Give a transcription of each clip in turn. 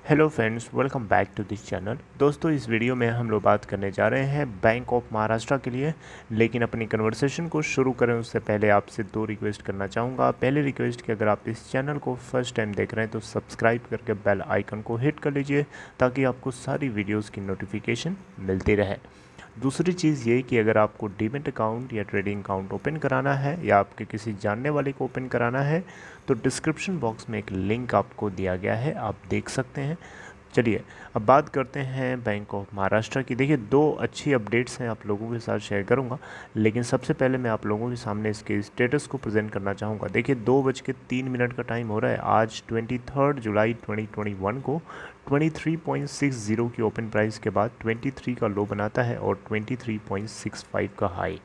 Hello friends, welcome back to this channel. दोस्तों, इस video में हम लोग बात करने जा रहे हैं बैंक ऑफ महाराष्ट्र के लिए। लेकिन अपनी कन्वर्सेशन को शुरू करें उससे पहले आपसे दो रिक्वेस्ट करना चाहूँगा। पहले रिक्वेस्ट कि अगर आप इस चैनल को फर्स्ट टाइम देख रहे हैं तो सब्सक्राइब करके बेल आइकन को हिट कर लीजिए ताकि आपको सारी वीडियोज़ की नोटिफिकेशन मिलती रहे। दूसरी चीज़ ये कि अगर आपको डीमैट अकाउंट या ट्रेडिंग अकाउंट ओपन कराना है या आपके किसी जानने वाले को ओपन कराना है तो डिस्क्रिप्शन बॉक्स में एक लिंक आपको दिया गया है, आप देख सकते हैं। चलिए अब बात करते हैं बैंक ऑफ महाराष्ट्र की। देखिए, दो अच्छी अपडेट्स हैं आप लोगों के साथ शेयर करूंगा, लेकिन सबसे पहले मैं आप लोगों के सामने इसके स्टेटस को प्रेजेंट करना चाहूँगा। देखिए, 2:03 का टाइम हो रहा है। आज 23 जुलाई 2021 को 23.60 की ओपन प्राइस के बाद 23 का लो बनाता है और 23.65 का हाई।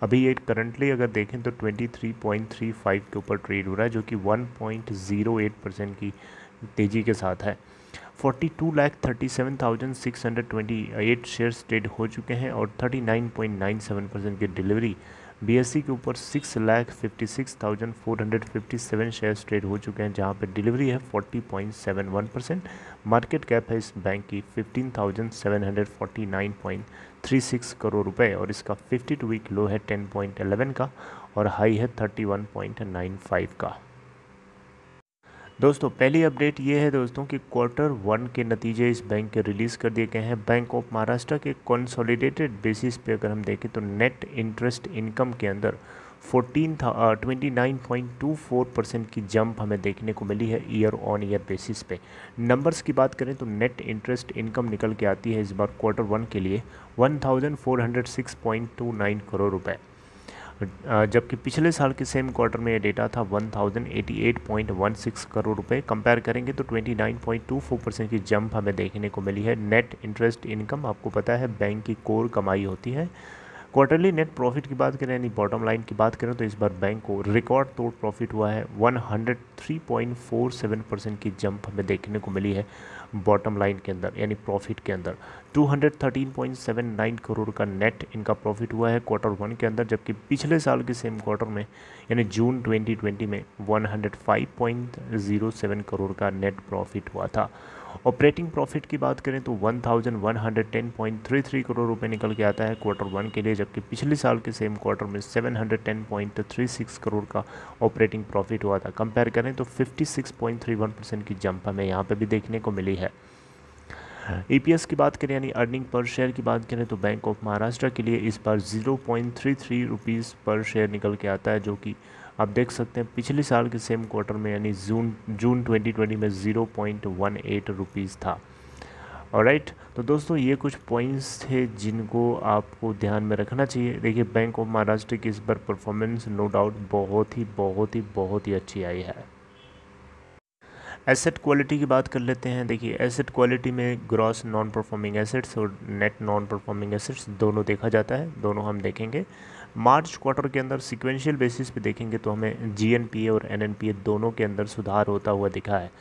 अभी ये करंटली अगर देखें तो 23.35 के ऊपर ट्रेड हो रहा है, जो कि 1.08% की तेज़ी के साथ है। 42,37,628 शेयर्स ट्रेड हो चुके हैं और 39.97% की डिलीवरी। बीएससी के ऊपर 6,56,457 शेयर्स ट्रेड हो चुके हैं, जहां पे डिलीवरी है 40.71%। मार्केट कैप है इस बैंक की 15,749.36 करोड़ रुपए और इसका 52 वीक लो है 10.11 का और हाई है 31.95 का। दोस्तों, पहली अपडेट ये है दोस्तों कि Q1 के नतीजे इस बैंक के रिलीज़ कर दिए गए हैं। बैंक ऑफ महाराष्ट्र के कंसोलिडेटेड बेसिस पे अगर हम देखें तो नेट इंटरेस्ट इनकम के अंदर 29.24% की जंप हमें देखने को मिली है ईयर ऑन ईयर बेसिस पे। नंबर्स की बात करें तो नेट इंटरेस्ट इनकम निकल के आती है इस बार Q1 के लिए 1406.29 करोड़ रुपए, जबकि पिछले साल के सेम क्वार्टर में ये डेटा था 1088.16 करोड़ रुपए। कंपेयर करेंगे तो 29.24% की जंप हमें देखने को मिली है। नेट इंटरेस्ट इनकम, आपको पता है, बैंक की कोर कमाई होती है। क्वार्टरली नेट प्रॉफिट की बात करें यानी बॉटम लाइन की बात करें तो इस बार बैंक को रिकॉर्ड तोड़ प्रॉफिट हुआ है। 103.47% की जंप हमें देखने को मिली है बॉटम लाइन के अंदर यानी प्रॉफिट के अंदर। 213.79 करोड़ का नेट इनका प्रॉफिट हुआ है Q1 के अंदर, जबकि पिछले साल के सेम क्वार्टर में यानी जून 2020 में 105.07 करोड़ का नेट प्रॉफिट हुआ था। ऑपरेटिंग प्रॉफिट की बात करें तो 1110.33 करोड़ रुपए निकल के आता है Q1 के लिए, जबकि पिछले साल के सेम क्वार्टर में 710.36 करोड़ का ऑपरेटिंग प्रॉफिट हुआ था। कंपेयर करें तो 56.31% की जंप हमें यहाँ पे भी देखने को मिली है। ईपीएस की बात करें यानी अर्निंग पर शेयर की बात करें तो बैंक ऑफ महाराष्ट्र के लिए इस बार 0.33 रुपीज़ पर शेयर निकल के आता है, जो कि आप देख सकते हैं पिछले साल के सेम क्वार्टर में यानी जून 2020 में 0.18 रुपीज़ था। ऑलराइट, तो दोस्तों ये कुछ पॉइंट्स थे जिनको आपको ध्यान में रखना चाहिए। देखिए, बैंक ऑफ महाराष्ट्र की इस बार परफॉर्मेंस नो डाउट बहुत ही अच्छी आई है। एसेट क्वालिटी की बात कर लेते हैं। देखिए, एसेट क्वालिटी में ग्रॉस नॉन परफॉर्मिंग एसेट्स और नेट नॉन परफॉर्मिंग एसेट्स दोनों देखा जाता है, दोनों हम देखेंगे। मार्च क्वार्टर के अंदर सिक्वेंशियल बेसिस पे देखेंगे तो हमें जीएनपीए और एनएनपीए दोनों के अंदर सुधार होता हुआ दिखा है।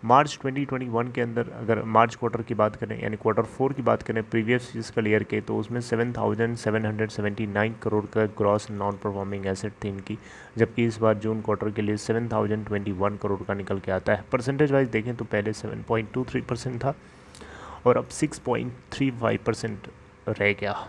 मार्च 2021 के अंदर अगर मार्च क्वार्टर की बात करें यानी Q4 की बात करें प्रीवियस फिजिकल ईयर के, तो उसमें 7,779 करोड़ का ग्रॉस नॉन परफॉर्मिंग एसेट थी इनकी, जबकि इस बार जून क्वार्टर के लिए 7,021 करोड़ का निकल के आता है। परसेंटेज वाइज देखें तो पहले 7.23% था और अब 6.35% रह गया।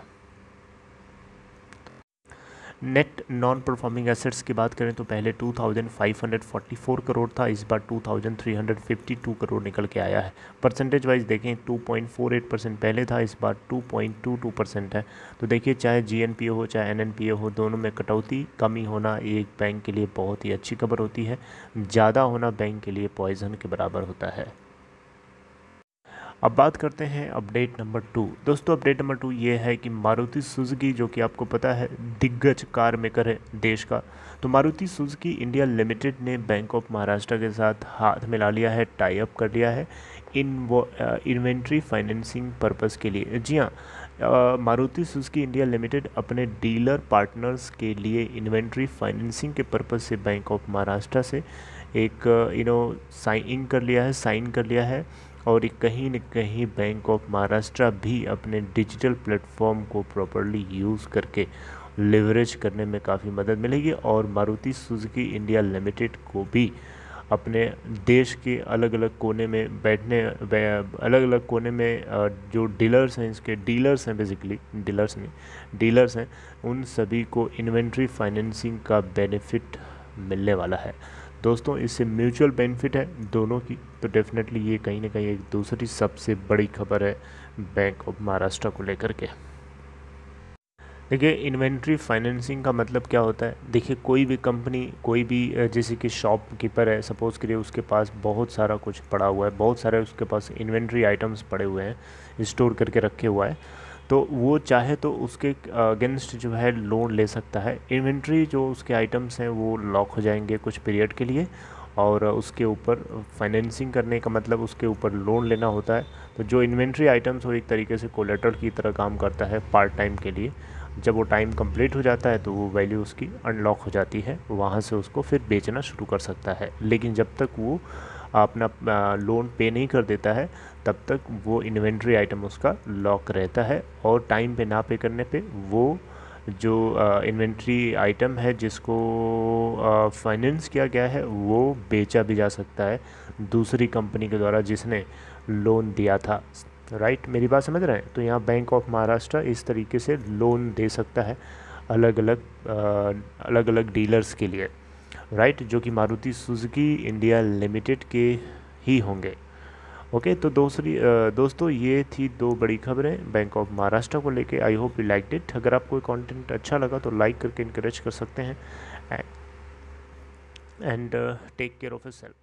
नेट नॉन परफॉर्मिंग एसेट्स की बात करें तो पहले 2,544 करोड़ था, इस बार 2,352 करोड़ निकल के आया है। परसेंटेज वाइज देखें 2.48% पहले था, इस बार 2.22% है। तो देखिए, चाहे जीएनपीए हो चाहे एनएनपीए हो, दोनों में कटौती कमी होना एक बैंक के लिए बहुत ही अच्छी खबर होती है। ज़्यादा होना बैंक के लिए पॉइजन के बराबर होता है। अब बात करते हैं अपडेट नंबर 2। दोस्तों, अपडेट नंबर 2 ये है कि मारुति सुजुकी, जो कि आपको पता है दिग्गज कार मेकर है देश का, तो मारुति सुजुकी इंडिया लिमिटेड ने बैंक ऑफ महाराष्ट्र के साथ हाथ मिला लिया है, टाई अप कर लिया है इन्वेंट्री फाइनेंसिंग पर्पस के लिए। जी हाँ, मारुति सुजुकी इंडिया लिमिटेड अपने डीलर पार्टनर्स के लिए इन्वेंट्री फाइनेंसिंग के पर्पस से बैंक ऑफ महाराष्ट्र से एक साइन कर लिया है और कहीं न कहीं बैंक ऑफ महाराष्ट्र भी अपने डिजिटल प्लेटफॉर्म को प्रॉपरली यूज़ करके लिवरेज करने में काफ़ी मदद मिलेगी और मारुति सुजुकी इंडिया लिमिटेड को भी अपने देश के अलग अलग कोने में अलग अलग कोने में जो डीलर्स हैं, इसके डीलर्स हैं, बेसिकली डीलर्स नहीं, डीलर्स हैं, उन सभी को इन्वेंट्री फाइनेंसिंग का बेनिफिट मिलने वाला है। दोस्तों इससे म्यूचुअल बेनिफिट है दोनों की, तो डेफिनेटली ये कहीं ना कहीं एक दूसरी सबसे बड़ी खबर है बैंक ऑफ महाराष्ट्र को लेकर के। देखिए इन्वेंट्री फाइनेंसिंग का मतलब क्या होता है, देखिए कोई भी कंपनी, कोई भी जैसे कि शॉपकीपर है, सपोज़ करिए उसके पास बहुत सारा कुछ पड़ा हुआ है, बहुत सारे उसके पास इन्वेंट्री आइटम्स पड़े हुए हैं, स्टोर करके रखे हुआ है, तो वो चाहे तो उसके अगेंस्ट जो है लोन ले सकता है। इन्वेंट्री जो उसके आइटम्स हैं वो लॉक हो जाएंगे कुछ पीरियड के लिए, और उसके ऊपर फाइनेंसिंग करने का मतलब उसके ऊपर लोन लेना होता है। तो जो इन्वेंट्री आइटम्स वो एक तरीके से कोलेटरल की तरह काम करता है पार्ट टाइम के लिए। जब वो टाइम कंप्लीट हो जाता है तो वो वैल्यू उसकी अनलॉक हो जाती है, वहाँ से उसको फिर बेचना शुरू कर सकता है। लेकिन जब तक वो अपना लोन पे नहीं कर देता है तब तक वो इन्वेंट्री आइटम उसका लॉक रहता है, और टाइम पे ना पे करने पे वो जो इन्वेंट्री आइटम है जिसको फाइनेंस किया गया है वो बेचा भी जा सकता है दूसरी कंपनी के द्वारा जिसने लोन दिया था। राइट, मेरी बात समझ रहे हैं? तो यहाँ बैंक ऑफ महाराष्ट्र इस तरीके से लोन दे सकता है अलग अलग डीलर्स के लिए, राइट, जो कि मारुति सुजुकी इंडिया लिमिटेड के ही होंगे। ओके, तो दोस्तों ये थी दो बड़ी खबरें बैंक ऑफ महाराष्ट्र को लेके। I hope you liked it. अगर आपको कंटेंट अच्छा लगा तो लाइक करके इनकरेज कर सकते हैं, and take care of yourself.